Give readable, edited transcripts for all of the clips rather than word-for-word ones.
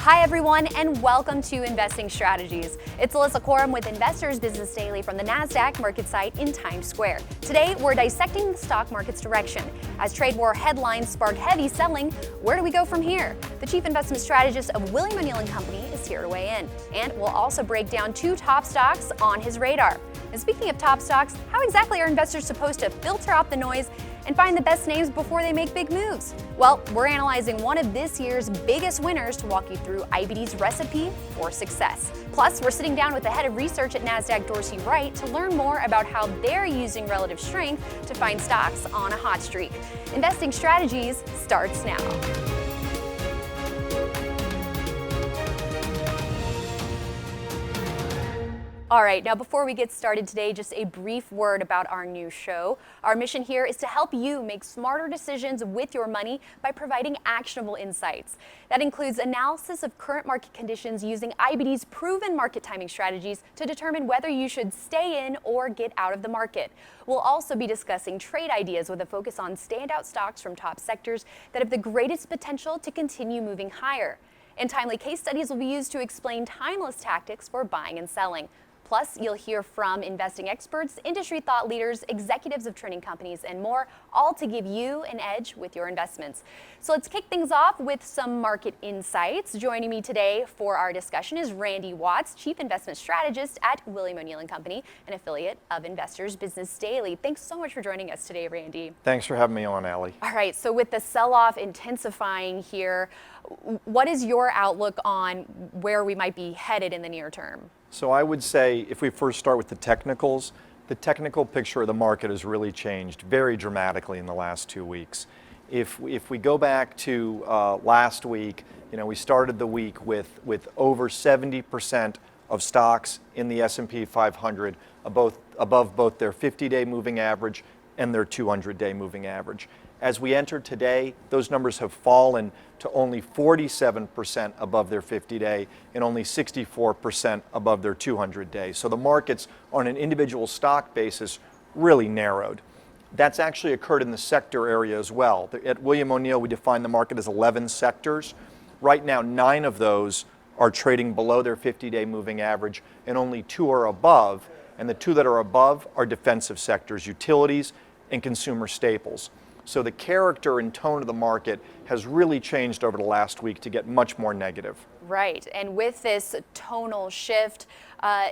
Hi everyone, and welcome to Investing Strategies. It's Alissa Coram with Investors Business Daily from the Nasdaq market site in Times Square. Today, we're dissecting the stock market's direction. As trade war headlines spark heavy selling, where do we go from here? The chief investment strategist of William O'Neill & Company is here to weigh in. And we'll also break down two top stocks on his radar. And speaking of top stocks, how exactly are investors supposed to filter out the noise and find the best names before they make big moves? Well, we're analyzing one of this year's biggest winners to walk you through IBD's recipe for success. Plus, we're sitting down with the head of research at Nasdaq, Dorsey, Wright, to learn more about how they're using relative strength to find stocks on a hot streak. Investing Strategies starts now. All right, now before we get started today, just a brief word about our new show. Our mission here is to help you make smarter decisions with your money by providing actionable insights. That includes analysis of current market conditions using IBD's proven market timing strategies to determine whether you should stay in or get out of the market. We'll also be discussing trade ideas with a focus on standout stocks from top sectors that have the greatest potential to continue moving higher. And timely case studies will be used to explain timeless tactics for buying and selling. Plus, you'll hear from investing experts, industry thought leaders, executives of trending companies, and more, all to give you an edge with your investments. So let's kick things off with some market insights. Joining me today for our discussion is Randy Watts, Chief Investment Strategist at William O'Neill & Company, an affiliate of Investors Business Daily. Thanks so much for joining us today, Randy. Thanks for having me on, Allie. All right, so with the sell-off intensifying here, what is your outlook on where we might be headed in the near term? So I would say, if we first start with the technicals, the technical picture of the market has really changed very dramatically in the last 2 weeks. If we go back to last week, we started the week with over 70% of stocks in the S&P 500 above both their 50-day moving average and their 200-day moving average. As we enter today, those numbers have fallen to only 47% above their 50-day and only 64% above their 200-day. So the markets on an individual stock basis really narrowed. That's actually occurred in the sector area as well. At William O'Neill, we define the market as 11 sectors. Right now, 9 of those are trading below their 50-day moving average and only 2 are above. And the 2 that are above are defensive sectors, utilities and consumer staples. So the character and tone of the market has really changed over the last week to get much more negative. Right, and with this tonal shift,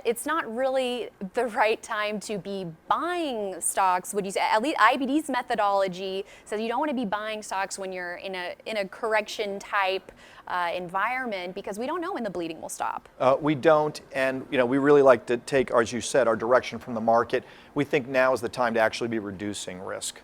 it's not really the right time to be buying stocks. Would you say, at least IBD's methodology says you don't want to be buying stocks when you're in a correction type environment, because we don't know when the bleeding will stop. We don't, and we really like to take, as you said, our direction from the market. We think now is the time to actually be reducing risk.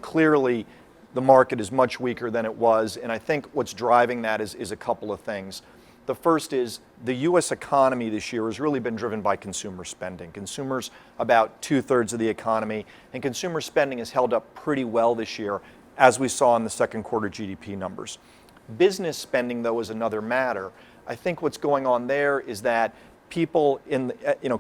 Clearly the market is much weaker than it was, and I think what's driving that is a couple of things. The first is the U.S. economy this year has really been driven by consumer spending. Consumers about 2/3 of the economy, and consumer spending has held up pretty well this year, as we saw in the second quarter GDP numbers. Business spending, though, is another matter. I think what's going on there is that people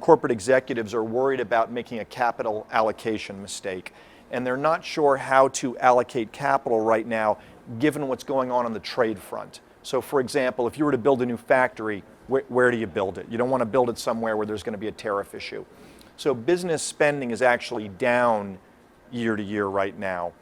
corporate executives are worried about making a capital allocation mistake, and they're not sure how to allocate capital right now given what's going on the trade front. So for example, if you were to build a new factory, where do you build it? You don't want to build it somewhere where there's going to be a tariff issue. So business spending is actually down year to year right now.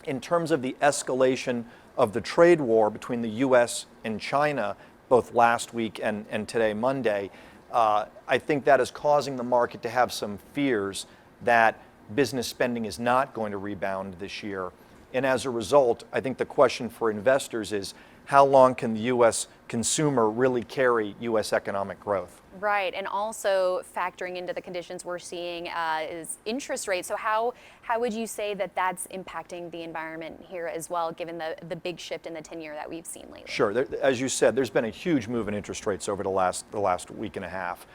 In terms of the escalation of the trade war between the U.S. and China, both last week and today, Monday, I think that is causing the market to have some fears that business spending is not going to rebound this year. And as a result, I think the question for investors is, how long can the U.S. consumer really carry U.S. economic growth? Right, and also factoring into the conditions we're seeing is interest rates. So how would you say that that's impacting the environment here as well, given the big shift in the 10-year that we've seen lately? Sure, as you said, there's been a huge move in interest rates over the last week and a half.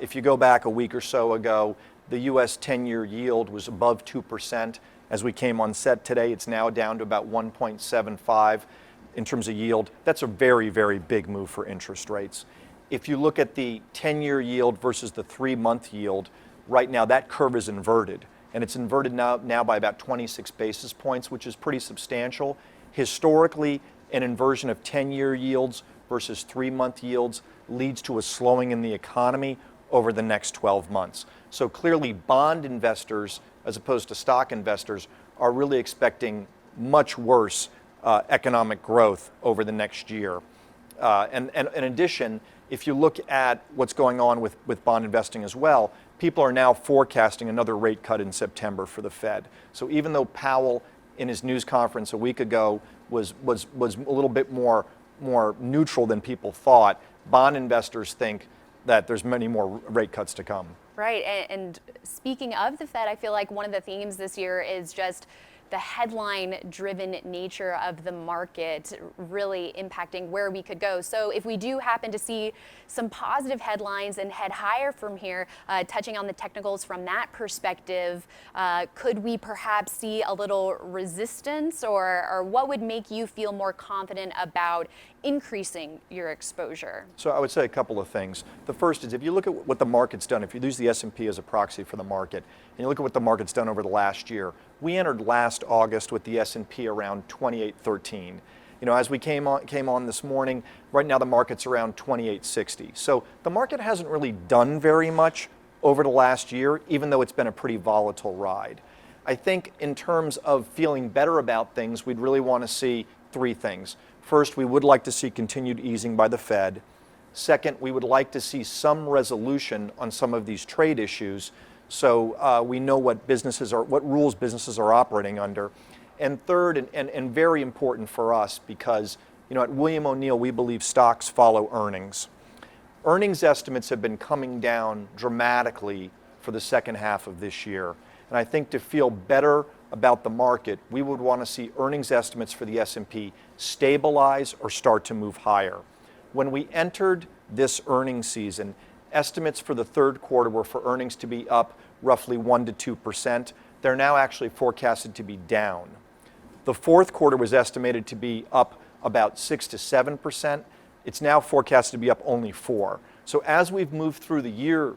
If you go back a week or so ago, the U.S. 10-year yield was above 2%. As we came on set today, it's now down to about 1.75 in terms of yield. That's a very, very big move for interest rates. If you look at the 10-year yield versus the 3-month yield, right now that curve is inverted. And it's inverted now by about 26 basis points, which is pretty substantial. Historically, an inversion of 10-year yields versus 3-month yields leads to a slowing in the economy over the next 12 months. So clearly bond investors, as opposed to stock investors, are really expecting much worse economic growth over the next year. And in addition, if you look at what's going on with bond investing as well, people are now forecasting another rate cut in September for the Fed. So even though Powell in his news conference a week ago was a little bit more neutral than people thought, bond investors think that there's many more rate cuts to come. Right, and speaking of the Fed, I feel like one of the themes this year is just the headline-driven nature of the market really impacting where we could go. So if we do happen to see some positive headlines and head higher from here, touching on the technicals from that perspective, could we perhaps see a little resistance, or what would make you feel more confident about increasing your exposure? So I would say a couple of things. The first is, if you look at what the market's done, if you use the S&P as a proxy for the market, and you look at what the market's done over the last year, we entered last August with the S&P around 2813. You know, as we came on this morning, right now the market's around 2860. So the market hasn't really done very much over the last year, even though it's been a pretty volatile ride. I think in terms of feeling better about things, we'd really want to see three things. First, we would like to see continued easing by the Fed. Second, we would like to see some resolution on some of these trade issues, so we know what rules businesses are operating under. And third, and very important for us, because at William O'Neill we believe stocks follow earnings. Earnings estimates have been coming down dramatically for the second half of this year. And I think to feel better about the market, we would want to see earnings estimates for the S&P stabilize or start to move higher. When we entered this earnings season, estimates for the third quarter were for earnings to be up roughly 1% to 2%. They're now actually forecasted to be down. The fourth quarter was estimated to be up about 6% to 7%. It's now forecasted to be up only 4%. So as we've moved through the year,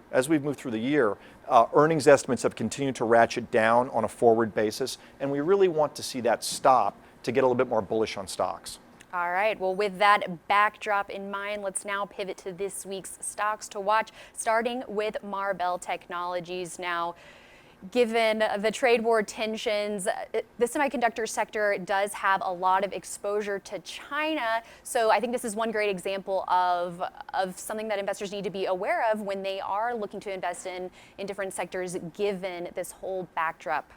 earnings estimates have continued to ratchet down on a forward basis, and we really want to see that stop to get a little bit more bullish on stocks. All right, well, with that backdrop in mind, let's now pivot to this week's stocks to watch, starting with Marvell Technologies. Now, given the trade war tensions, the semiconductor sector does have a lot of exposure to China. So I think this is one great example of something that investors need to be aware of when they are looking to invest in different sectors, given this whole backdrop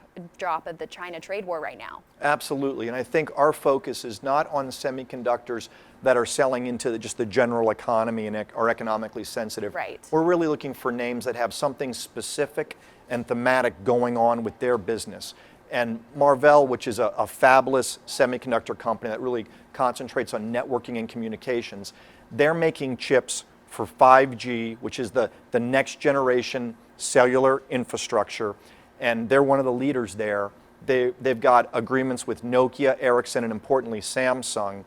of the China trade war right now. Absolutely, and I think our focus is not on semiconductors that are selling into just the general economy and are economically sensitive. Right. We're really looking for names that have something specific and thematic going on with their business. And Marvell, which is a fabulous semiconductor company that really concentrates on networking and communications, they're making chips for 5G, which is the next generation cellular infrastructure, and they're one of the leaders there. They've got agreements with Nokia, Ericsson, and importantly Samsung.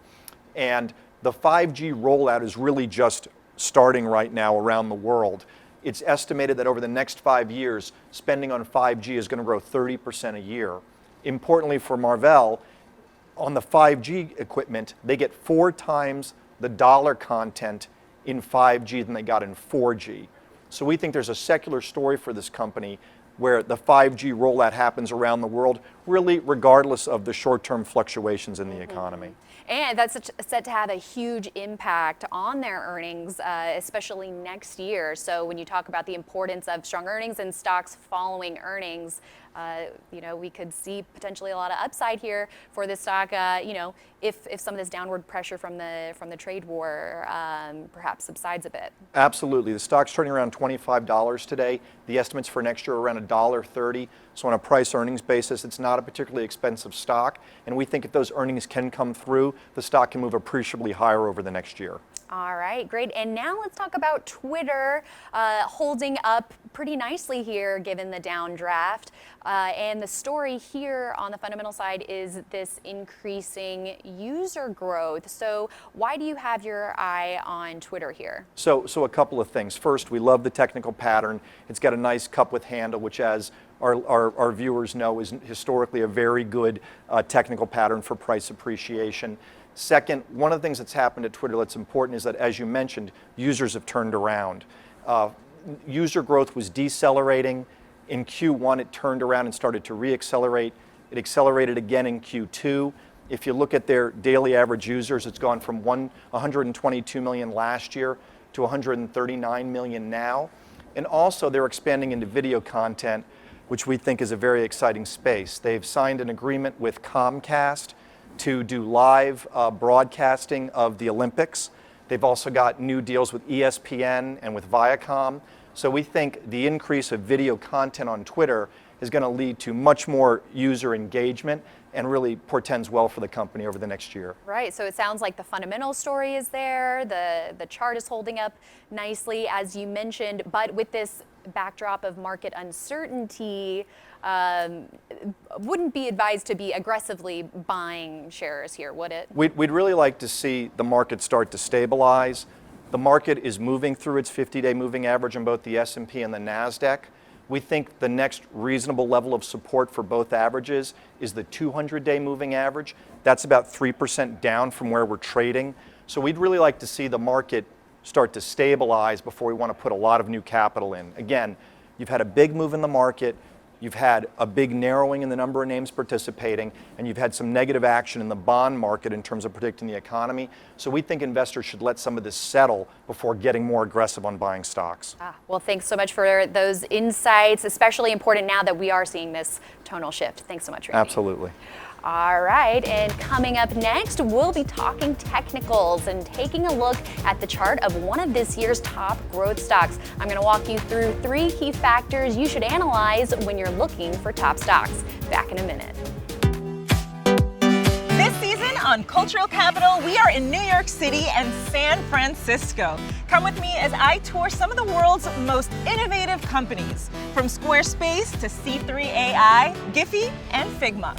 And the 5G rollout is really just starting right now around the world. It's estimated that over the next 5 years, spending on 5G is going to grow 30% a year. Importantly for Marvell, on the 5G equipment, they get 4 times the dollar content in 5G than they got in 4G. So we think there's a secular story for this company where the 5G rollout happens around the world, really regardless of the short-term fluctuations in the economy. And that's set to have a huge impact on their earnings, especially next year. So when you talk about the importance of strong earnings and stocks following earnings, we could see potentially a lot of upside here for this stock. If some of this downward pressure from the trade war perhaps subsides a bit. Absolutely, the stock's trading around $25 today. The estimates for next year are around $1.30. So on a price earnings basis, it's not a particularly expensive stock. And we think if those earnings can come through, the stock can move appreciably higher over the next year. All right, great. And now let's talk about Twitter holding up pretty nicely here given the downdraft. And the story here on the fundamental side is this increasing user growth. So why do you have your eye on Twitter here? So a couple of things. First, we love the technical pattern. It's got a nice cup with handle, which, as our viewers know, is historically a very good technical pattern for price appreciation. Second, one of the things that's happened at Twitter that's important is that, as you mentioned, users have turned around. User growth was decelerating. In Q1, it turned around and started to reaccelerate. It accelerated again in Q2. If you look at their daily average users, it's gone from 122 million last year to 139 million now. And also, they're expanding into video content, which we think is a very exciting space. They've signed an agreement with Comcast to do live broadcasting of the Olympics. They've also got new deals with ESPN and with Viacom. So we think the increase of video content on Twitter is going to lead to much more user engagement and really portends well for the company over the next year. Right, so it sounds like the fundamental story is there, the chart is holding up nicely, as you mentioned, but with this backdrop of market uncertainty, wouldn't be advised to be aggressively buying shares here, would it? We'd really like to see the market start to stabilize. The market is moving through its 50-day moving average on both the S&P and the Nasdaq. We think the next reasonable level of support for both averages is the 200-day moving average. That's about 3% down from where we're trading. So we'd really like to see the market start to stabilize before we want to put a lot of new capital in. Again, you've had a big move in the market, you've had a big narrowing in the number of names participating, and you've had some negative action in the bond market in terms of predicting the economy. So we think investors should let some of this settle before getting more aggressive on buying stocks. Well, thanks so much for those insights, especially important now that we are seeing this tonal shift. Thanks so much, Randy. Absolutely. All right, and coming up next, we'll be talking technicals and taking a look at the chart of one of this year's top growth stocks. I'm going to walk you through 3 key factors you should analyze when you're looking for top stocks. Back in a minute. This season on Cultural Capital, we are in New York City and San Francisco. Come with me as I tour some of the world's most innovative companies, from Squarespace to C3 AI, Giphy, and Figma.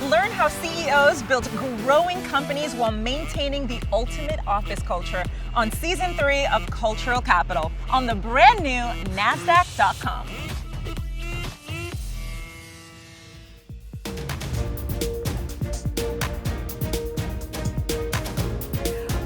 Learn how CEOs built growing companies while maintaining the ultimate office culture on Season 3 of Cultural Capital on the brand new Nasdaq.com.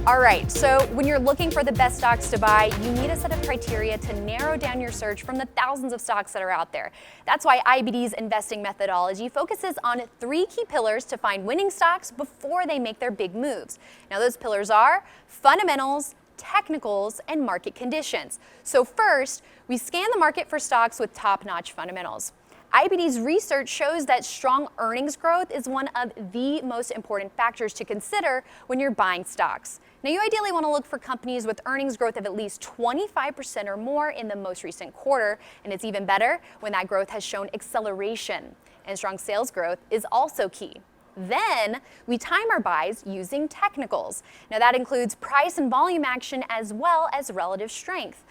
All right, so when you're looking for the best stocks to buy, you need a set of criteria to narrow down your search from the thousands of stocks that are out there. That's why IBD's investing methodology focuses on 3 key pillars to find winning stocks before they make their big moves. Now, those pillars are fundamentals, technicals, and market conditions. So first, we scan the market for stocks with top-notch fundamentals. IBD's research shows that strong earnings growth is one of the most important factors to consider when you're buying stocks. Now, you ideally want to look for companies with earnings growth of at least 25% or more in the most recent quarter, and it's even better when that growth has shown acceleration. And strong sales growth is also key. Then we time our buys using technicals. Now, that includes price and volume action as well as relative strength.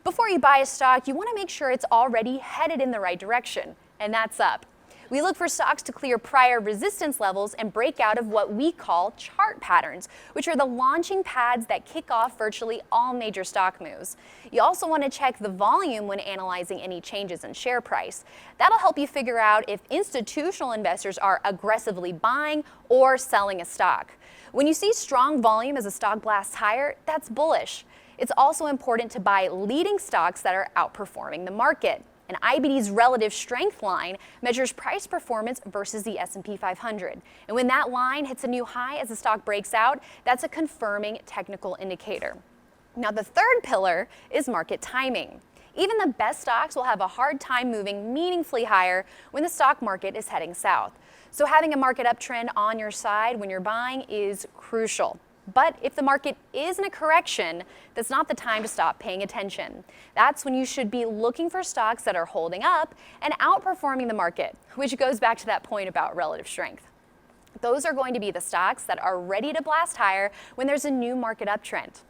Before you buy a stock, you want to make sure it's already headed in the right direction, and that's up. We look for stocks to clear prior resistance levels and break out of what we call chart patterns, which are the launching pads that kick off virtually all major stock moves. You also want to check the volume when analyzing any changes in share price. That'll help you figure out if institutional investors are aggressively buying or selling a stock. When you see strong volume as a stock blasts higher, that's bullish. It's also important to buy leading stocks that are outperforming the market. And IBD's relative strength line measures price performance versus the S&P 500. And when that line hits a new high as the stock breaks out, that's a confirming technical indicator. Now, the third pillar is market timing. Even the best stocks will have a hard time moving meaningfully higher when the stock market is heading south. So having a market uptrend on your side when you're buying is crucial. But if the market is in a correction, that's not the time to stop paying attention. That's when you should be looking for stocks that are holding up and outperforming the market, which goes back to that point about relative strength. Those are going to be the stocks that are ready to blast higher when there's a new market uptrend.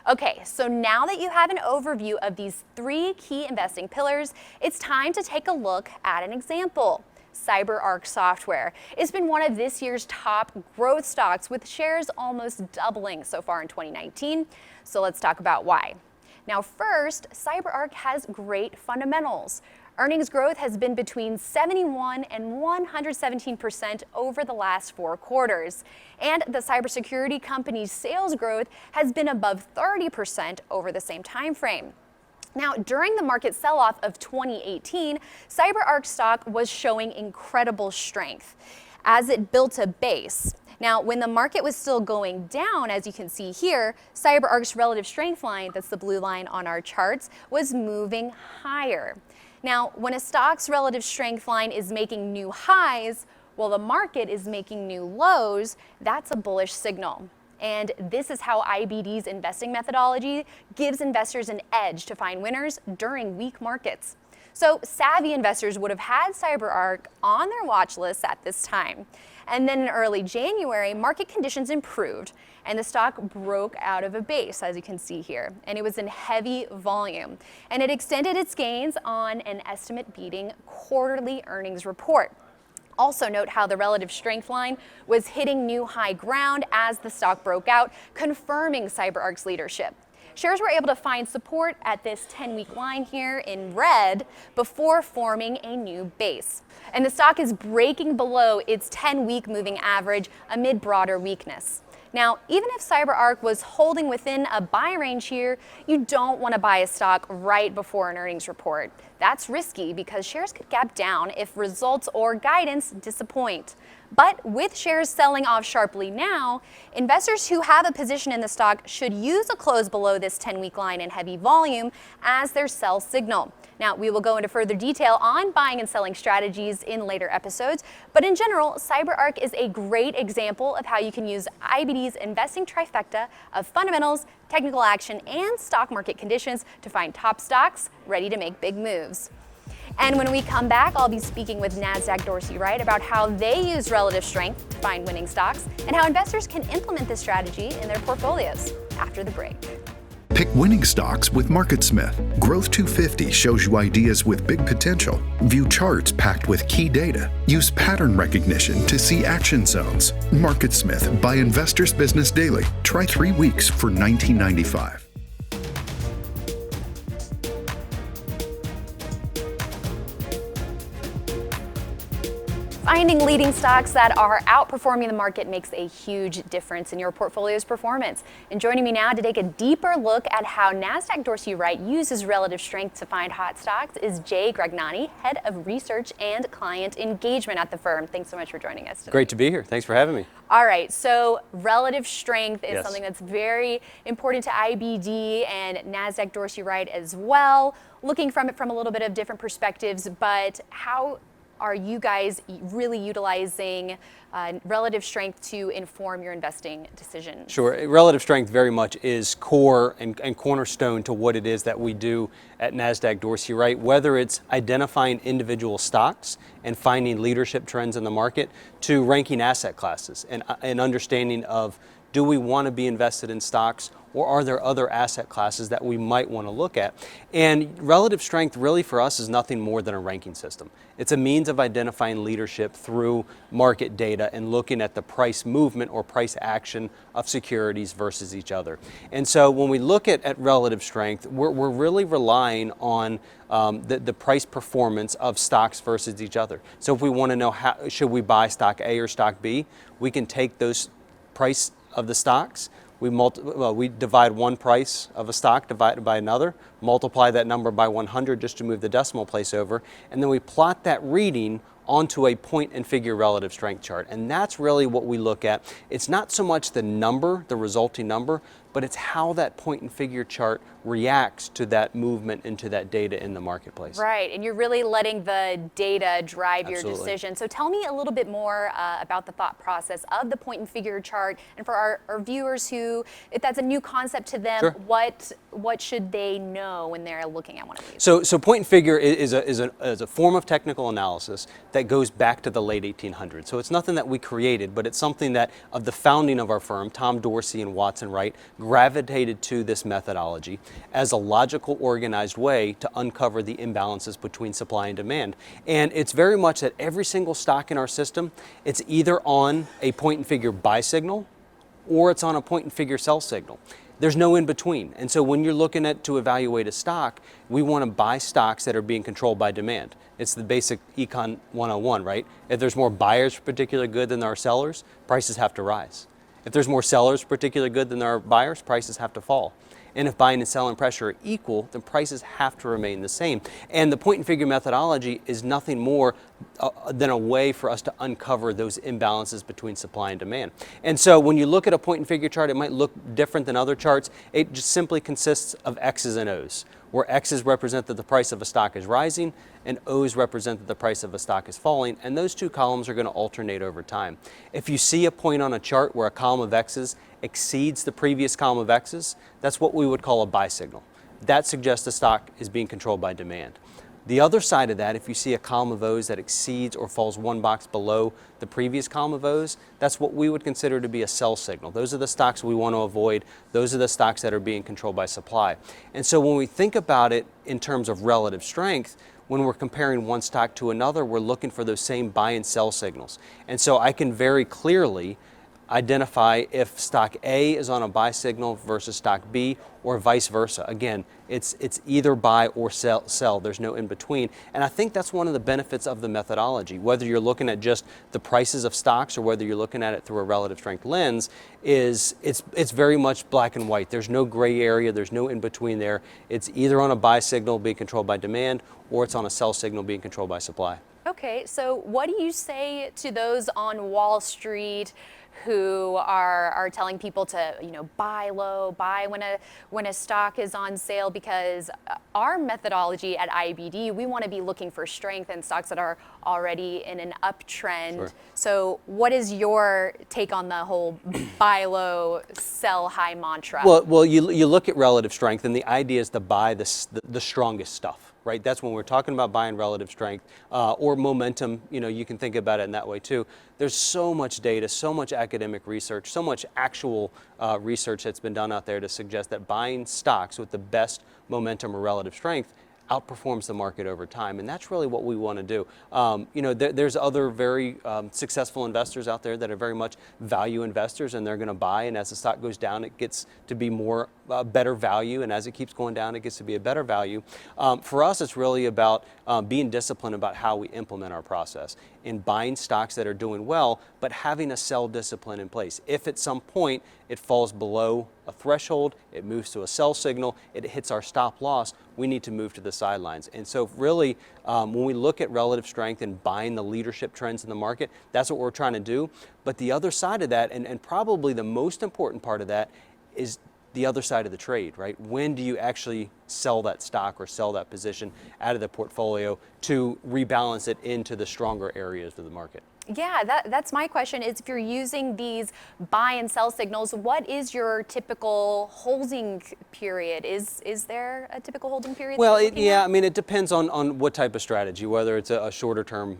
Okay, so now that you have an overview of these 3 key investing pillars, it's time to take a look at an example. CyberArk Software. It's been one of this year's top growth stocks, with shares almost doubling so far in 2019. So let's talk about why. Now, first, CyberArk has great fundamentals. Earnings growth has been between 71 and 117% over the last 4 quarters. And the cybersecurity company's sales growth has been above 30% over the same time frame. Now, during the market sell-off of 2018, CyberArk stock was showing incredible strength as it built a base. Now, when the market was still going down, as you can see here, CyberArk's relative strength line, that's the blue line on our charts, was moving higher. Now, when a stock's relative strength line is making new highs, while the market is making new lows, that's a bullish signal. And this is how IBD's investing methodology gives investors an edge to find winners during weak markets. So savvy investors would have had CyberArk on their watch lists at this time. And then in early January, market conditions improved and the stock broke out of a base, as you can see here, and it was in heavy volume. And it extended its gains on an estimate-beating quarterly earnings report. Also note how the relative strength line was hitting new high ground as the stock broke out, confirming CyberArk's leadership. Shares were able to find support at this 10-week line here in red before forming a new base. And the stock is breaking below its 10-week moving average amid broader weakness. Now, even if CyberArk was holding within a buy range here, you don't want to buy a stock right before an earnings report. That's risky because shares could gap down if results or guidance disappoint. But with shares selling off sharply now, investors who have a position in the stock should use a close below this 10-week line in heavy volume as their sell signal. Now, we will go into further detail on buying and selling strategies in later episodes, but in general, CyberArk is a great example of how you can use IBD's investing trifecta of fundamentals, technical action, and stock market conditions to find top stocks ready to make big moves. And when we come back, I'll be speaking with Nasdaq Dorsey Wright about how they use relative strength to find winning stocks and how investors can implement this strategy in their portfolios after the break. Pick winning stocks with MarketSmith. Growth 250 shows you ideas with big potential. View charts packed with key data. Use pattern recognition to see action zones. MarketSmith by Investors Business Daily. Try 3 weeks for $19.95. Finding leading stocks that are outperforming the market makes a huge difference in your portfolio's performance. And joining me now to take a deeper look at how Nasdaq Dorsey Wright uses relative strength to find hot stocks is Jay Gragnani, Head of Research and Client Engagement at the firm. Thanks so much for joining us today. Great to be here. Thanks for having me. All right, so relative strength is Yes. something that's very important to IBD and Nasdaq Dorsey Wright as well. Looking from it from a little bit of different perspectives, but how are you guys really utilizing relative strength to inform your investing decisions? Sure. Relative strength very much is core and cornerstone to what it is that we do at Nasdaq Dorsey Wright, whether it's identifying individual stocks and finding leadership trends in the market to ranking asset classes and understanding of, do we want to be invested in stocks, or are there other asset classes that we might want to look at? And relative strength really for us is nothing more than a ranking system. It's a means of identifying leadership through market data and looking at the price movement or price action of securities versus each other. And so when we look at relative strength, we're really relying on the price performance of stocks versus each other. So if we want to know how should we buy stock A or stock B, we can take those price of the stocks, we divide one price of a stock divided by another, multiply that number by 100 just to move the decimal place over, and then we plot that reading onto a point and figure relative strength chart. And that's really what we look at. It's not so much the number, the resulting number, but it's how that point and figure chart reacts to that movement into that data in the marketplace. Right, and you're really letting the data drive your Absolutely. decision. So tell me a little bit more about the thought process of the point and figure chart, and for our viewers who, if that's a new concept to them, Sure. what should they know when they're looking at one of these? So point and figure is a form of technical analysis that goes back to the late 1800s. So it's nothing that we created, but it's something that of the founding of our firm, Tom Dorsey and Watson Wright, gravitated to this methodology as a logical, organized way to uncover the imbalances between supply and demand. And it's very much that every single stock in our system, it's either on a point and figure buy signal or it's on a point and figure sell signal. There's no in between. And so when you're looking at to evaluate a stock, we want to buy stocks that are being controlled by demand. It's the basic Econ 101, right? If there's more buyers for a particular good than there are sellers, prices have to rise. If there's more sellers for a particular good than there are buyers, prices have to fall. And if buying and selling pressure are equal, then prices have to remain the same. And the point and figure methodology is nothing more than a way for us to uncover those imbalances between supply and demand. And so when you look at a point and figure chart, it might look different than other charts. It just simply consists of X's and O's, where X's represent that the price of a stock is rising and O's represent that the price of a stock is falling, and those two columns are going to alternate over time. If you see a point on a chart where a column of X's exceeds the previous column of X's, that's what we would call a buy signal. That suggests the stock is being controlled by demand. The other side of that, if you see a column of O's that exceeds or falls one box below the previous column of O's, that's what we would consider to be a sell signal. Those are the stocks we want to avoid. Those are the stocks that are being controlled by supply. And so when we think about it in terms of relative strength, when we're comparing one stock to another, we're looking for those same buy and sell signals. And so I can very clearly identify if stock A is on a buy signal versus stock B, or vice versa. Again, it's either buy or sell. There's no in between. And I think that's one of the benefits of the methodology. Whether you're looking at just the prices of stocks or whether you're looking at it through a relative strength lens, is it's very much black and white. There's no gray area. There's no in between there. It's either on a buy signal being controlled by demand, or it's on a sell signal being controlled by supply. Okay, so what do you say to those on Wall Street who are telling people to, buy low, buy when a stock is on sale? Because our methodology at IBD, we want to be looking for strength in stocks that are already in an uptrend. Sure. So what is your take on the whole buy low, sell high mantra? Well, you look at relative strength, and the idea is to buy the strongest stuff. Right, that's when we're talking about buying relative strength or momentum. You can think about it in that way too. There's so much data, so much academic research, so much actual research that's been done out there to suggest that buying stocks with the best momentum or relative strength outperforms the market over time, and that's really what we want to do. There's other very successful investors out there that are very much value investors, and they're going to buy, and as the stock goes down, it gets to be more better value, and as it keeps going down, it gets to be a better value. For us, it's really about being disciplined about how we implement our process in buying stocks that are doing well, but having a sell discipline in place. If at some point it falls below a threshold, it moves to a sell signal, it hits our stop loss, we need to move to the sidelines. And so really, when we look at relative strength and buying the leadership trends in the market, that's what we're trying to do. But the other side of that, and probably the most important part of that, is the other side of the trade, right? When do you actually sell that stock or sell that position out of the portfolio to rebalance it into the stronger areas of the market? Yeah, that's my question, is if you're using these buy and sell signals, what is your typical holding period? Is there a typical holding period? Well, it depends on what type of strategy, whether it's a shorter term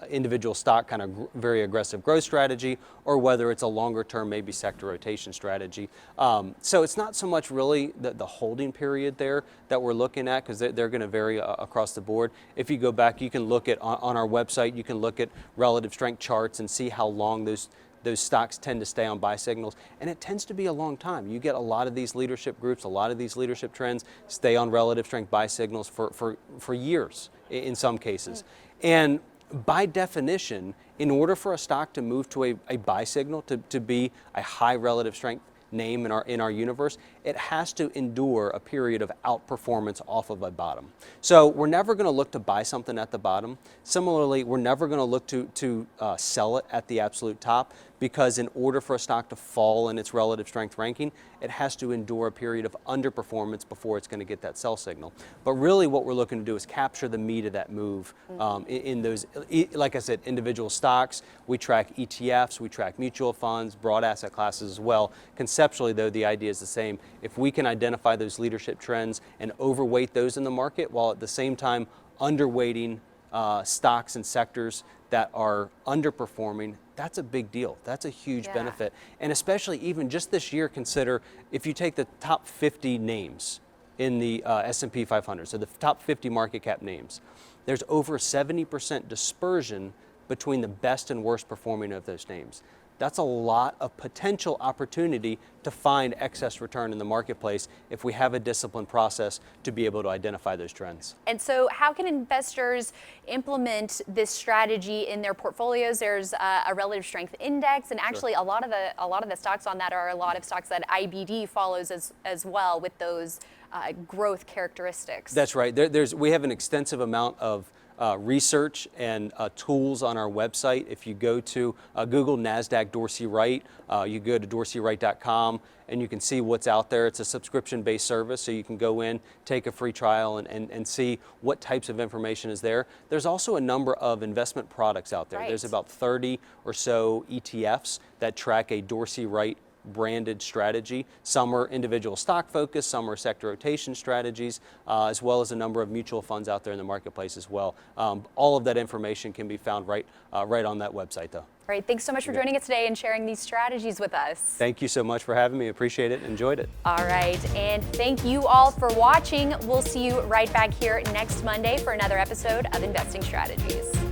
individual stock kind of very aggressive growth strategy, or whether it's a longer term maybe sector rotation strategy. So it's not so much really the holding period there that we're looking at, because they're going to vary across the board. If you go back, you can look at on our website, you can look at relative strength charts and see how long those stocks tend to stay on buy signals, and it tends to be a long time. You get a lot of these leadership groups, a lot of these leadership trends stay on relative strength buy signals for years in some cases. And by definition, in order for a stock to move to a buy signal, to be a high relative strength name in our universe, it has to endure a period of outperformance off of a bottom. So we're never going to look to buy something at the bottom. Similarly, we're never going to look to sell it at the absolute top, because in order for a stock to fall in its relative strength ranking, it has to endure a period of underperformance before it's going to get that sell signal. But really what we're looking to do is capture the meat of that move in those, like I said, individual stocks. We track ETFs, we track mutual funds, broad asset classes as well. Conceptually, though, the idea is the same. If we can identify those leadership trends and overweight those in the market, while at the same time underweighting stocks and sectors that are underperforming, that's a big deal. That's a huge benefit. And especially even just this year, consider if you take the top 50 names in the S&P 500, so the top 50 market cap names, there's over 70% dispersion between the best and worst performing of those names. that's a lot of potential opportunity to find excess return in the marketplace if we have a disciplined process to be able to identify those trends. And so how can investors implement this strategy in their portfolios? There's a relative strength index, and actually a lot of the stocks on that are a lot of stocks that IBD follows as well with those growth characteristics. That's right. We have an extensive amount of research and tools on our website. If you go to Google Nasdaq Dorsey Wright, you go to dorseyWright.com and you can see what's out there. It's a subscription-based service, so you can go in, take a free trial, and see what types of information is there. There's also a number of investment products out there. Right. There's about 30 or so ETFs that track a Dorsey Wright branded strategy. Some are individual stock focused, some are sector rotation strategies, as well as a number of mutual funds out there in the marketplace as well. All of that information can be found right on that website, though. All right, thanks so much for joining us today and sharing these strategies with us. Thank you so much for having me. Appreciate it. Enjoyed it. All right, and thank you all for watching. We'll see you right back here next Monday for another episode of Investing Strategies.